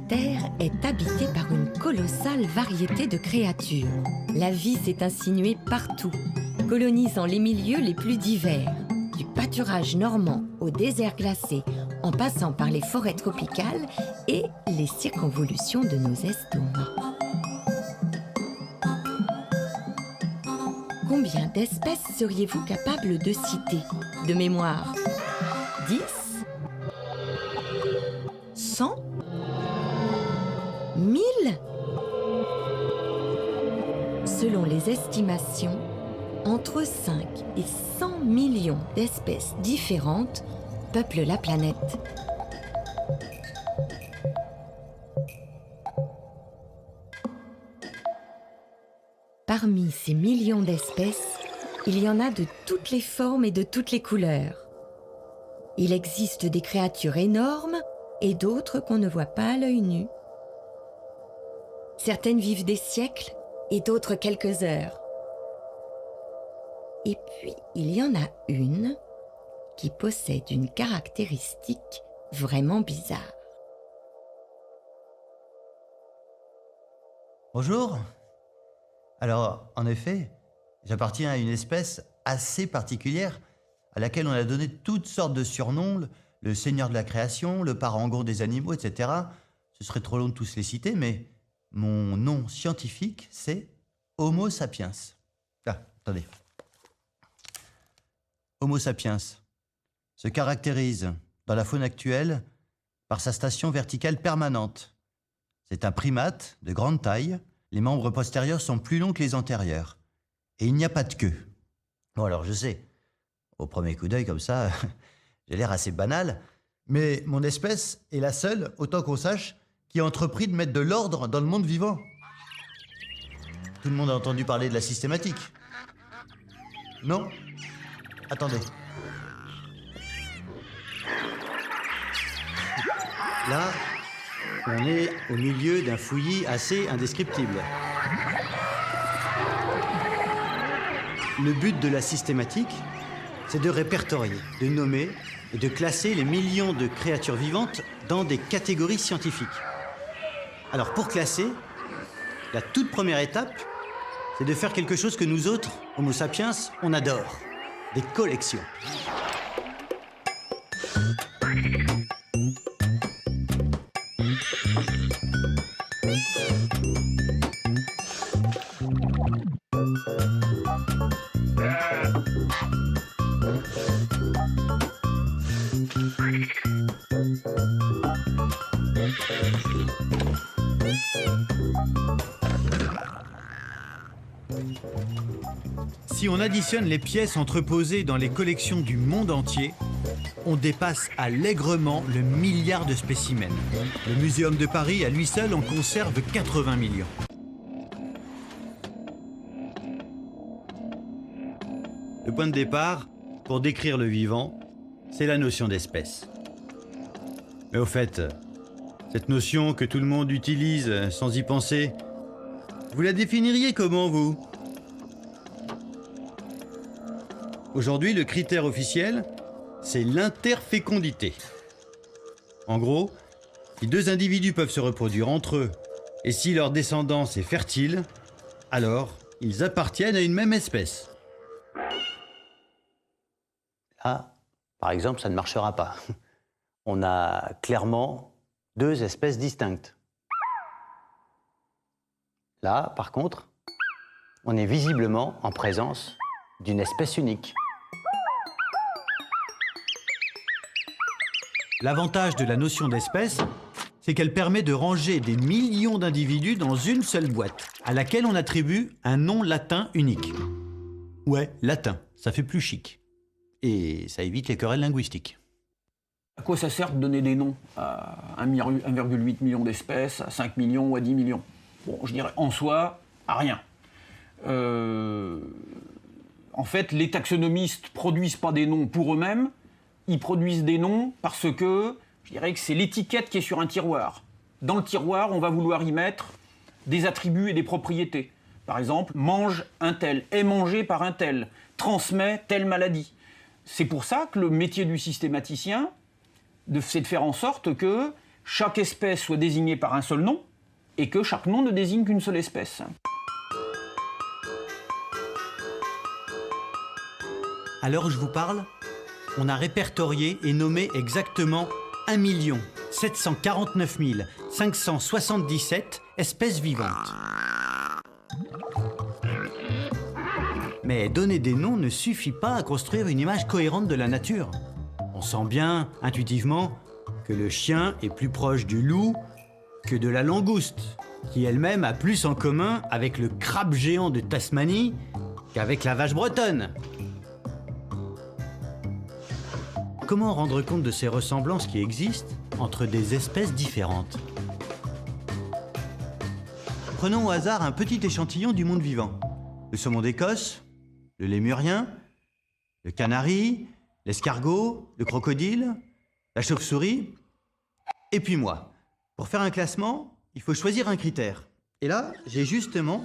Terre est habitée par une colossale variété de créatures. La vie s'est insinuée partout, colonisant les milieux les plus divers, du pâturage normand au désert glacé, en passant par les forêts tropicales et les circonvolutions de nos estomacs. Combien d'espèces seriez-vous capable de citer? De mémoire, 10? 100? 1000? Selon les estimations, entre 5 et 100 millions d'espèces différentes peuplent la planète. Parmi ces millions d'espèces, il y en a de toutes les formes et de toutes les couleurs. Il existe des créatures énormes et d'autres qu'on ne voit pas à l'œil nu. Certaines vivent des siècles et d'autres quelques heures. Et puis, il y en a une qui possède une caractéristique vraiment bizarre. Bonjour. Alors, en effet, j'appartiens à une espèce assez particulière à laquelle on a donné toutes sortes de surnoms, le seigneur de la création, le parangon des animaux, etc. Ce serait trop long de tous les citer, mais mon nom scientifique, c'est Homo sapiens. Ah, attendez. Homo sapiens se caractérise dans la faune actuelle par sa station verticale permanente. C'est un primate de grande taille. Les membres postérieurs sont plus longs que les antérieurs. Et il n'y a pas de queue. Bon alors je sais, au premier coup d'œil comme ça, j'ai l'air assez banal, mais mon espèce est la seule, autant qu'on sache, qui a entrepris de mettre de l'ordre dans le monde vivant. Tout le monde a entendu parler de la systématique. Non? Attendez. Là, on est au milieu d'un fouillis assez indescriptible. Le but de la systématique, c'est de répertorier, de nommer et de classer les millions de créatures vivantes dans des catégories scientifiques. Alors pour classer, la toute première étape, c'est de faire quelque chose que nous autres, Homo sapiens, on adore. Des collections. Si on additionne les pièces entreposées dans les collections du monde entier, on dépasse allègrement le milliard de spécimens. Le Muséum de Paris, à lui seul, en conserve 80 millions. Le point de départ, pour décrire le vivant, c'est la notion d'espèce. Mais au fait, cette notion que tout le monde utilise sans y penser, vous la définiriez comment, vous ? Aujourd'hui, le critère officiel, c'est l'interfécondité. En gros, si deux individus peuvent se reproduire entre eux, et si leur descendance est fertile, alors ils appartiennent à une même espèce. Là, par exemple, ça ne marchera pas. On a clairement deux espèces distinctes. Là, par contre, on est visiblement en présence d'une espèce unique. L'avantage de la notion d'espèce, c'est qu'elle permet de ranger des millions d'individus dans une seule boîte, à laquelle on attribue un nom latin unique. Ouais, latin, ça fait plus chic. Et ça évite les querelles linguistiques. À quoi ça sert de donner des noms à 1,8 million d'espèces, à 5 millions ou à 10 millions? Bon, je dirais en soi, à rien. En fait, les taxonomistes produisent pas des noms pour eux-mêmes, ils produisent des noms parce que, je dirais que c'est l'étiquette qui est sur un tiroir. Dans le tiroir, on va vouloir y mettre des attributs et des propriétés. Par exemple, mange un tel, est mangé par un tel, transmet telle maladie. C'est pour ça que le métier du systématicien, c'est de faire en sorte que chaque espèce soit désignée par un seul nom et que chaque nom ne désigne qu'une seule espèce. À l'heure où je vous parle, on a répertorié et nommé exactement 1 749 577 espèces vivantes. Mais donner des noms ne suffit pas à construire une image cohérente de la nature. On sent bien, intuitivement, que le chien est plus proche du loup que de la langouste, qui elle-même a plus en commun avec le crabe géant de Tasmanie qu'avec la vache bretonne. Comment rendre compte de ces ressemblances qui existent entre des espèces différentes? Prenons au hasard un petit échantillon du monde vivant. Le saumon d'Écosse, le lémurien, le canari, l'escargot, le crocodile, la chauve-souris, et puis moi. Pour faire un classement, il faut choisir un critère. Et là, j'ai justement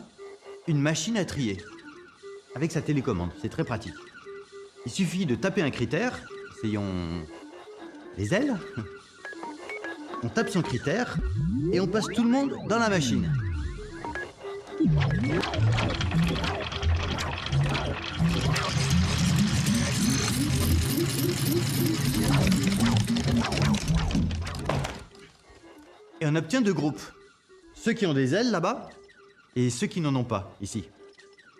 une machine à trier. Avec sa télécommande, c'est très pratique. Il suffit de taper un critère, essayons les ailes. On tape son critère et on passe tout le monde dans la machine. Et on obtient 2 groupes. Ceux qui ont des ailes là-bas et ceux qui n'en ont pas, ici.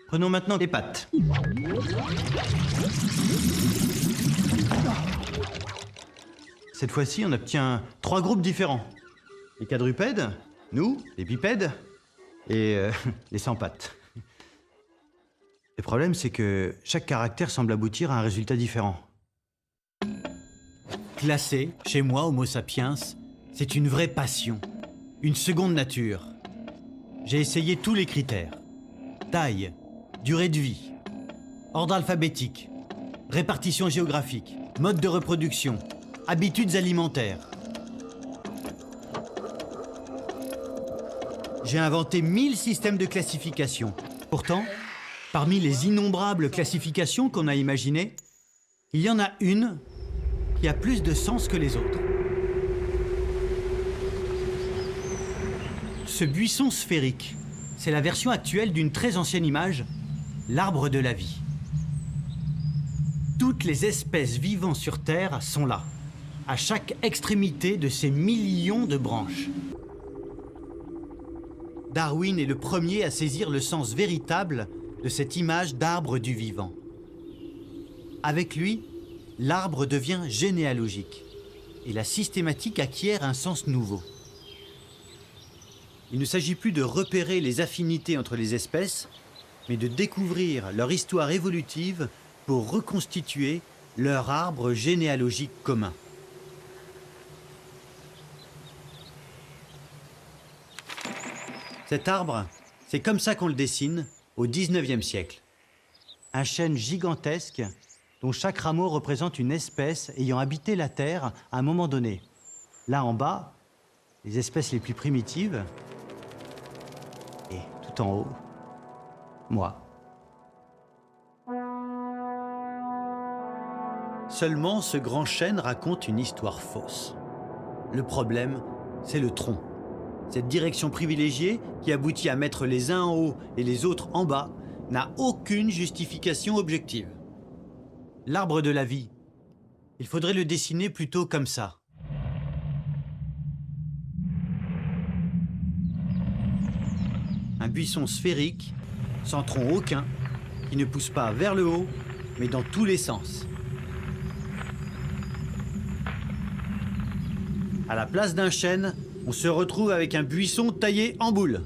Prenons maintenant les pattes. Cette fois-ci, on obtient 3 groupes différents. Les quadrupèdes, nous, les bipèdes et les sans pattes. Le problème, c'est que chaque caractère semble aboutir à un résultat différent. Classer, chez moi, Homo sapiens, c'est une vraie passion, une seconde nature. J'ai essayé tous les critères. Taille, durée de vie, ordre alphabétique, répartition géographique, mode de reproduction, habitudes alimentaires. J'ai inventé 1000 systèmes de classification. Pourtant, parmi les innombrables classifications qu'on a imaginées, il y en a une qui a plus de sens que les autres. Ce buisson sphérique, c'est la version actuelle d'une très ancienne image, l'arbre de la vie. Toutes les espèces vivant sur Terre sont là, à chaque extrémité de ces millions de branches. Darwin est le premier à saisir le sens véritable de cette image d'arbre du vivant. Avec lui, l'arbre devient généalogique et la systématique acquiert un sens nouveau. Il ne s'agit plus de repérer les affinités entre les espèces, mais de découvrir leur histoire évolutive pour reconstituer leur arbre généalogique commun. Cet arbre, c'est comme ça qu'on le dessine au XIXe siècle. Un chêne gigantesque dont chaque rameau représente une espèce ayant habité la Terre à un moment donné. Là en bas, les espèces les plus primitives, et tout en haut, moi. Seulement, ce grand chêne raconte une histoire fausse. Le problème, c'est le tronc. Cette direction privilégiée, qui aboutit à mettre les uns en haut et les autres en bas, n'a aucune justification objective. L'arbre de la vie, il faudrait le dessiner plutôt comme ça. Un buisson sphérique, sans tronc aucun, qui ne pousse pas vers le haut, mais dans tous les sens. À la place d'un chêne, on se retrouve avec un buisson taillé en boule.